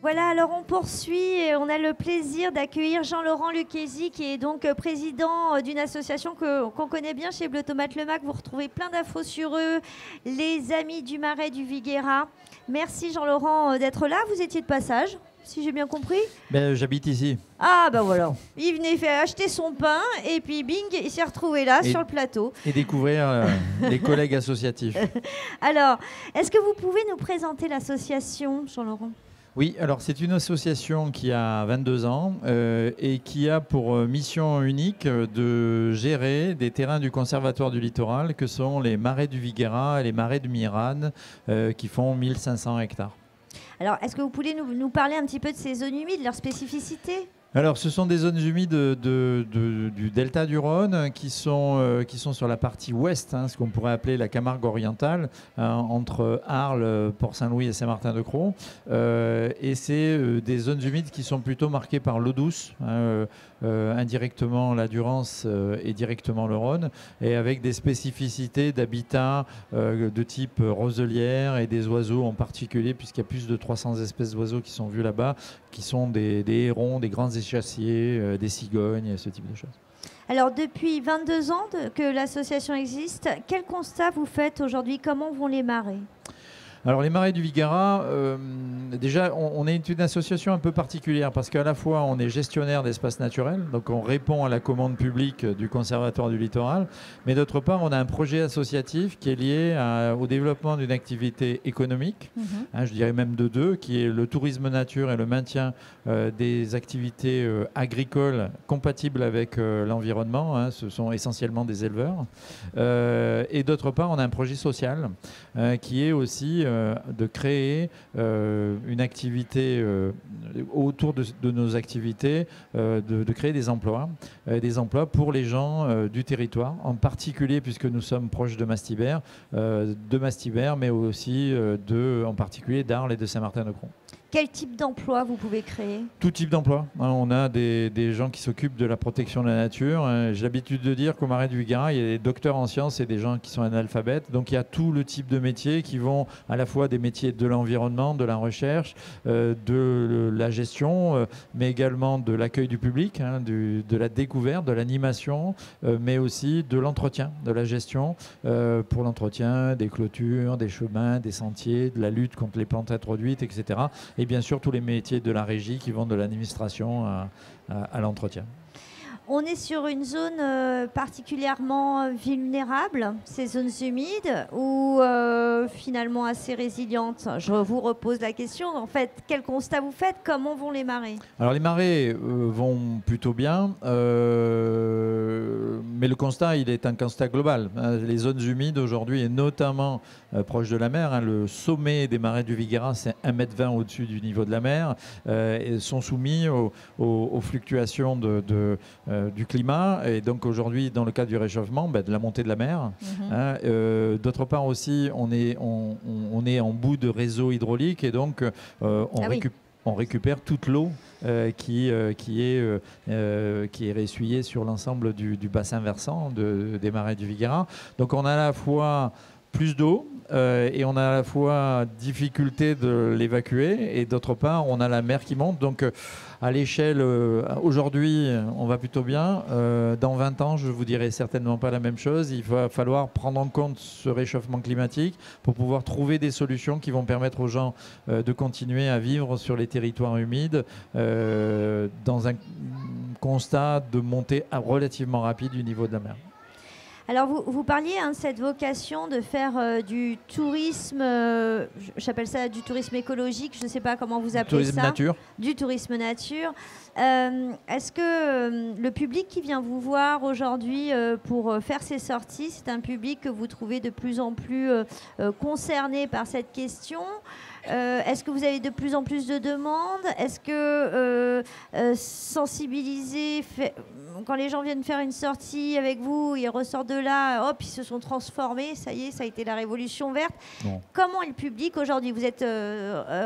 Voilà, alors on poursuit et on a le plaisir d'accueillir Jean-Laurent Lucchesi, qui est donc président d'une association qu'on connaît bien chez Bleu Tomate Le Mac. Vous retrouvez plein d'infos sur eux, les Amis du Marais du Viguera. Merci Jean-Laurent d'être là. Vous étiez de passage, si j'ai bien compris. J'habite ici. Ah bah voilà, il venait faire acheter son pain et puis bing, il s'est retrouvé là sur le plateau. Et découvrir les collègues associatifs. Alors, est-ce que vous pouvez nous présenter l'association, Jean-Laurent ? Oui, alors c'est une association qui a 22 ans et qui a pour mission unique de gérer des terrains du Conservatoire du Littoral que sont les marais du Viguera et les marais de Mirane qui font 1500 hectares. Alors, est-ce que vous pouvez nous parler un petit peu de ces zones humides, leurs spécificités ? Alors, ce sont des zones humides du delta du Rhône qui sont sur la partie ouest, ce qu'on pourrait appeler la Camargue orientale, entre Arles, Port-Saint-Louis et Saint-Martin-de-Crau. Et c'est des zones humides qui sont plutôt marquées par l'eau douce, indirectement la Durance et directement le Rhône, et avec des spécificités d'habitat de type roselière et des oiseaux en particulier, puisqu'il y a plus de 300 espèces d'oiseaux qui sont vues là-bas, qui sont des hérons, des grands échassiers, des cigognes, ce type de choses. Alors, depuis 22 ans que l'association existe, quel constat vous faites aujourd'hui? Comment vont les marais? Alors les marais du Viguera, déjà on est une association un peu particulière parce qu'à la fois on est gestionnaire d'espaces naturels, donc on répond à la commande publique du Conservatoire du Littoral, mais d'autre part on a un projet associatif qui est lié au développement d'une activité économique, je dirais même de deux, qui est le tourisme nature et le maintien des activités agricoles compatibles avec l'environnement, ce sont essentiellement des éleveurs, et d'autre part on a un projet social qui est aussi de créer une activité autour de nos activités, de créer des emplois pour les gens du territoire, en particulier puisque nous sommes proches de Mastibert, mais aussi en particulier d'Arles et de Saint-Martin-de-Crau. Quel type d'emploi vous pouvez créer? Tout type d'emploi. On a des gens qui s'occupent de la protection de la nature. J'ai l'habitude de dire qu'au Marais du Viguera, il y a des docteurs en sciences et des gens qui sont analphabètes. Donc il y a tout le type de métiers qui vont à la fois des métiers de l'environnement, de la recherche, de la gestion, mais également de l'accueil du public, de la découverte, de l'animation, mais aussi de l'entretien, de la gestion pour l'entretien des clôtures, des chemins, des sentiers, de la lutte contre les plantes introduites, etc. Et bien sûr tous les métiers de la régie qui vont de l'administration à l'entretien. On est sur une zone particulièrement vulnérable, ces zones humides, ou finalement assez résilientes? Je vous repose la question. En fait, quel constat vous faites? Comment vont les marais? Alors les marais vont plutôt bien, mais le constat, il est un constat global. Les zones humides aujourd'hui, et notamment proches de la mer, le sommet des marais du Viguera, c'est 1,20 m au-dessus du niveau de la mer, et sont soumis aux fluctuations du climat, et donc aujourd'hui dans le cadre du réchauffement, de la montée de la mer. D'autre part aussi on est en bout de réseau hydraulique, et donc on récupère toute l'eau qui est ressuyée sur l'ensemble du bassin versant des marais du Viguera. Donc on a à la fois plus d'eau et on a à la fois difficulté de l'évacuer, et d'autre part on a la mer qui monte. Donc à l'échelle, aujourd'hui on va plutôt bien, dans 20 ans je vous dirai certainement pas la même chose. Il va falloir prendre en compte ce réchauffement climatique pour pouvoir trouver des solutions qui vont permettre aux gens de continuer à vivre sur les territoires humides dans un constat de montée relativement rapide du niveau de la mer. Alors, vous parliez de cette vocation de faire du tourisme, j'appelle ça du tourisme écologique, je ne sais pas comment vous appelez ça. Tourisme nature. Du tourisme nature. Est-ce que le public qui vient vous voir aujourd'hui pour faire ces sorties, c'est un public que vous trouvez de plus en plus concerné par cette question? Est-ce que vous avez de plus en plus de demandes? Est-ce que sensibiliser, quand les gens viennent faire une sortie avec vous, ils ressortent de là, hop, ils se sont transformés, ça y est, ça a été la révolution verte. Non. Comment est le public aujourd'hui? Vous êtes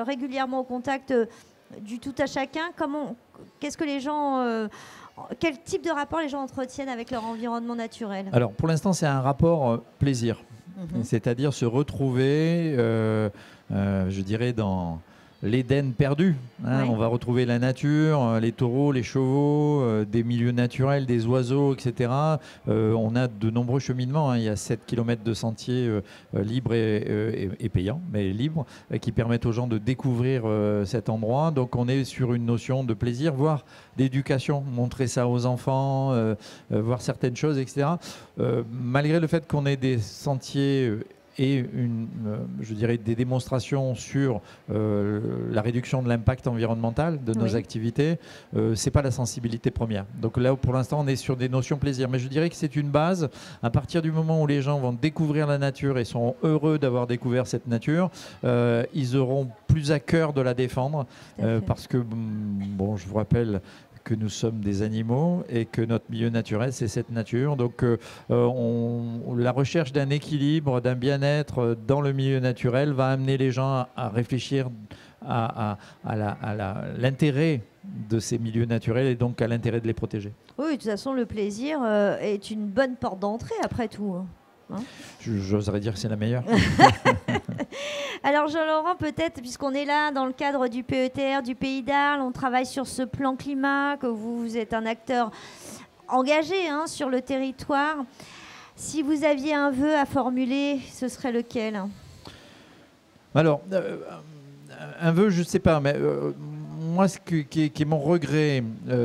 régulièrement au contact du tout à chacun. Qu'est-ce que les gens... quel type de rapport les gens entretiennent avec leur environnement naturel? Alors, pour l'instant, c'est un rapport plaisir. C'est-à-dire se retrouver, je dirais, dans l'Éden perdu. Hein. Ouais. On va retrouver la nature, les taureaux, les chevaux, des milieux naturels, des oiseaux, etc. On a de nombreux cheminements. Hein. Il y a 7 km de sentiers libres et payants, mais libres, qui permettent aux gens de découvrir cet endroit. Donc on est sur une notion de plaisir, voire d'éducation, montrer ça aux enfants, voir certaines choses, etc. Malgré le fait qu'on ait des sentiers et je dirais des démonstrations sur la réduction de l'impact environnemental de nos activités, c'est pas la sensibilité première. Donc là, pour l'instant, on est sur des notions plaisir. Mais je dirais que c'est une base. À partir du moment où les gens vont découvrir la nature et sont heureux d'avoir découvert cette nature, ils auront plus à cœur de la défendre parce que, bon, je vous rappelle que nous sommes des animaux et que notre milieu naturel, c'est cette nature. Donc, la recherche d'un équilibre, d'un bien-être dans le milieu naturel va amener les gens à réfléchir à l'intérêt de ces milieux naturels et donc à l'intérêt de les protéger. Oui, de toute façon, le plaisir est une bonne porte d'entrée après tout. Hein. J'oserais dire que c'est la meilleure. Alors Jean-Laurent, peut-être, puisqu'on est là dans le cadre du PETR, du Pays d'Arles, on travaille sur ce plan climat, que vous êtes un acteur engagé sur le territoire. Si vous aviez un vœu à formuler, ce serait lequel? Alors, un vœu, je ne sais pas, mais moi, ce qui est mon regret,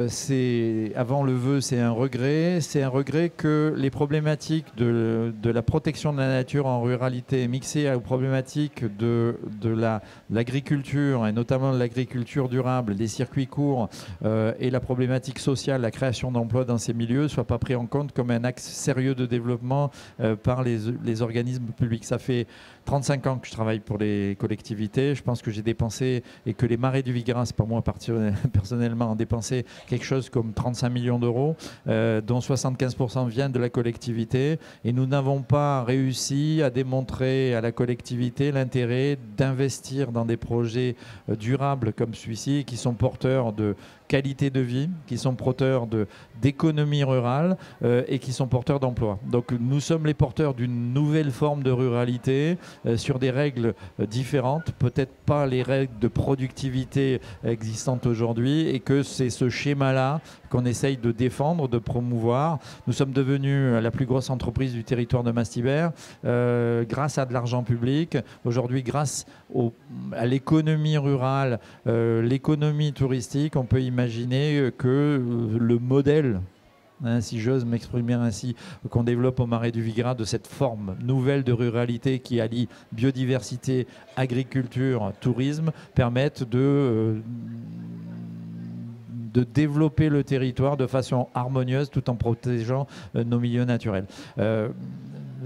c'est, avant le vœu, c'est un regret que les problématiques de la protection de la nature en ruralité mixées aux problématiques de l'agriculture, et notamment de l'agriculture durable, des circuits courts, et la problématique sociale, la création d'emplois dans ces milieux, ne soient pas pris en compte comme un axe sérieux de développement par les organismes publics. Ça fait 35 ans que je travaille pour les collectivités. Je pense que j'ai dépensé, et que les Marais du Vigaras, par moi personnellement, ont dépensé quelque chose comme 35 millions d'euros, dont 75% viennent de la collectivité. Et nous n'avons pas réussi à démontrer à la collectivité l'intérêt d'investir dans des projets durables comme celui-ci, qui sont porteurs de qualité de vie, qui sont porteurs d'économie rurale et qui sont porteurs d'emplois. Donc nous sommes les porteurs d'une nouvelle forme de ruralité sur des règles différentes, peut-être pas les règles de productivité existantes aujourd'hui, et que c'est ce schéma-là qu'on essaye de défendre, de promouvoir. Nous sommes devenus la plus grosse entreprise du territoire de Mastibert grâce à de l'argent public. Aujourd'hui, grâce à l'économie rurale, l'économie touristique, on peut imaginer que le modèle, si j'ose m'exprimer ainsi, qu'on développe au Marais du Vigaras, de cette forme nouvelle de ruralité qui allie biodiversité, agriculture, tourisme, permettent de développer le territoire de façon harmonieuse tout en protégeant nos milieux naturels.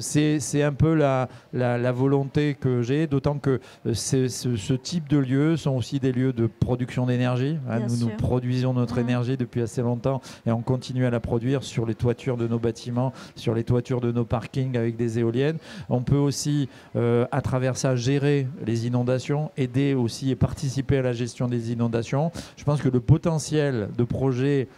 C'est un peu la volonté que j'ai, d'autant que ce type de lieux sont aussi des lieux de production d'énergie. Nous produisons notre énergie depuis assez longtemps et on continue à la produire sur les toitures de nos bâtiments, sur les toitures de nos parkings avec des éoliennes. On peut aussi, à travers ça, gérer les inondations, aider aussi et participer à la gestion des inondations. Je pense que le potentiel de projets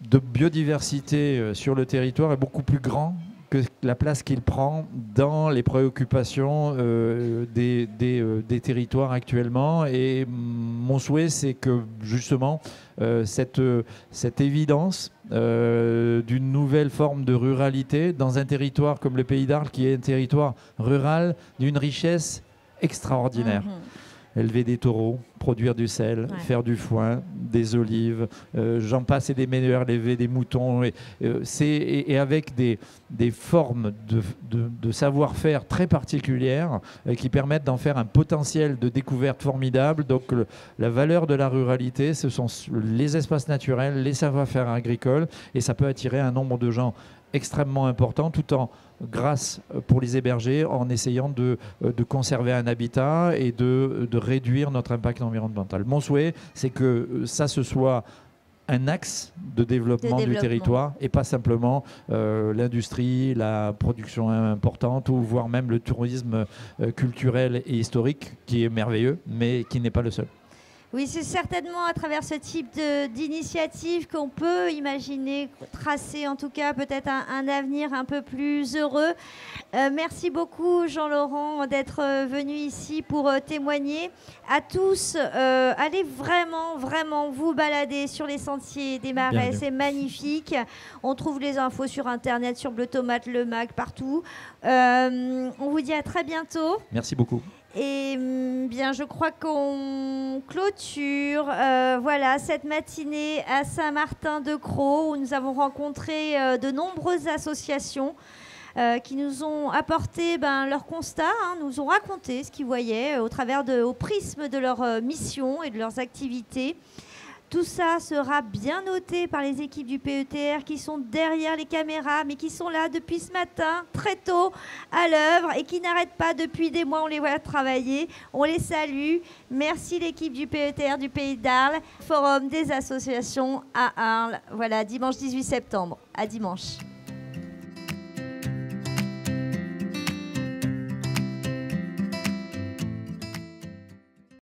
de biodiversité sur le territoire est beaucoup plus grand que la place qu'il prend dans les préoccupations des territoires actuellement. Et mon souhait, c'est que justement cette évidence d'une nouvelle forme de ruralité dans un territoire comme le Pays d'Arles, qui est un territoire rural d'une richesse extraordinaire. Élever des taureaux, produire du sel, faire du foin, des olives, j'en passe et des meilleurs, élever des moutons, et avec des formes de savoir-faire très particulières qui permettent d'en faire un potentiel de découverte formidable. Donc la valeur de la ruralité, ce sont les espaces naturels, les savoir-faire agricoles, et ça peut attirer un nombre de gens extrêmement important, tout en grâce pour les héberger, en essayant de conserver un habitat et de réduire notre impact environnemental. Mon souhait, c'est que ça, ce soit un axe de développement du territoire et pas simplement l'industrie, la production importante, ou voire même le tourisme culturel et historique, qui est merveilleux, mais qui n'est pas le seul. Oui, c'est certainement à travers ce type d'initiative qu'on peut imaginer tracer en tout cas peut-être un avenir un peu plus heureux. Merci beaucoup Jean-Laurent d'être venu ici pour témoigner. À tous, allez vraiment vous balader sur les sentiers des Marais, c'est magnifique. On trouve les infos sur internet, sur Bleu Tomate, le Mag, partout. On vous dit à très bientôt. Merci beaucoup. Et bien, je crois qu'on clôture voilà, cette matinée à Saint-Martin-de-Crau où nous avons rencontré de nombreuses associations qui nous ont apporté leur constat, nous ont raconté ce qu'ils voyaient au prisme de leur mission et de leurs activités. Tout ça sera bien noté par les équipes du PETR qui sont derrière les caméras, mais qui sont là depuis ce matin, très tôt, à l'œuvre, et qui n'arrêtent pas depuis des mois. On les voit travailler, on les salue. Merci l'équipe du PETR du Pays d'Arles, Forum des associations à Arles. Voilà, dimanche 18 septembre. À dimanche.